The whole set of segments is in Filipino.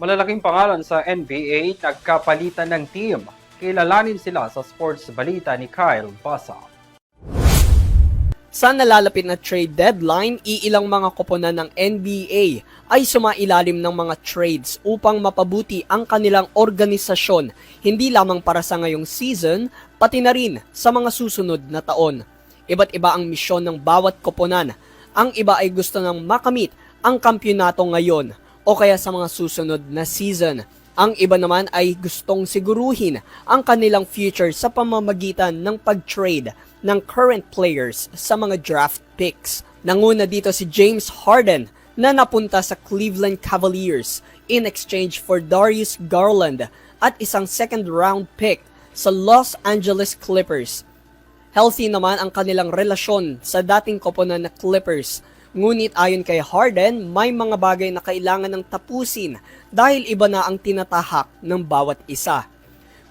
Malalaking pangalan sa NBA nagkapalitan ng team. Kilalanin sila sa sports balita ni Kyle Basa. Sa nalalapit na trade deadline, iilang mga koponan ng NBA ay sumailalim ng mga trades upang mapabuti ang kanilang organisasyon, hindi lamang para sa ngayong season, pati na rin sa mga susunod na taon. Iba't iba ang misyon ng bawat koponan. Ang iba ay gusto nang makamit ang kampyonato ngayon o kaya sa mga susunod na season. Ang iba naman ay gustong siguruhin ang kanilang future sa pamamagitan ng pag-trade ng current players sa mga draft picks. Nanguna dito si James Harden na napunta sa Cleveland Cavaliers in exchange for Darius Garland at isang second round pick sa Los Angeles Clippers. Healthy naman ang kanilang relasyon sa dating koponan na Clippers. Ngunit ayon kay Harden, may mga bagay na kailangan ng tapusin dahil iba na ang tinatahak ng bawat isa.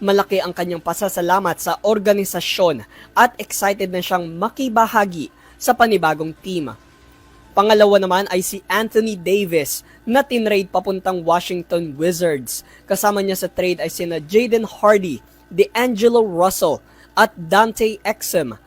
Malaki ang kanyang pasasalamat sa organisasyon at excited na siyang makibahagi sa panibagong team. Pangalawa naman ay si Anthony Davis na tinrade papuntang Washington Wizards. Kasama niya sa trade ay sina Jaden Hardy, D'Angelo Russell at Dante Exum.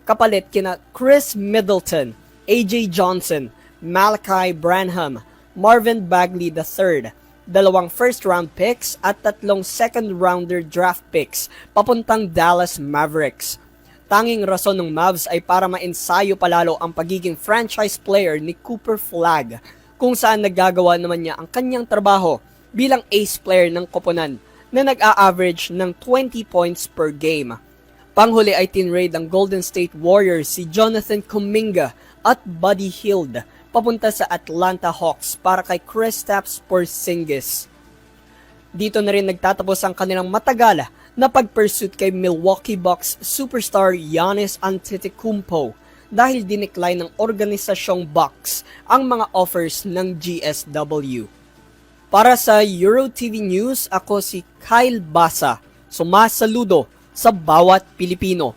Kapalit kina Chris Middleton, AJ Johnson, Malachi Branham, Marvin Bagley III, 2 first-round picks at 3 second-rounder draft picks papuntang Dallas Mavericks. Tanging rason ng Mavs ay para mainsayo palalo ang pagiging franchise player ni Cooper Flagg, kung saan naggagawa naman niya ang kanyang trabaho bilang ace player ng koponan na nag-a-average ng 20 points per game. Panghuli ay tinrade ng Golden State Warriors si Jonathan Kuminga at Buddy Hield papunta sa Atlanta Hawks para kay Kristaps Porzingis. Dito na rin nagtatapos ang kanilang matagal na pag-pursuit kay Milwaukee Bucks superstar Giannis Antetokounmpo dahil dinecline ng organisasyong Bucks ang mga offers ng GSW. Para sa EuroTV News, ako si Kyle Basa, sumasaludo sa bawat Pilipino.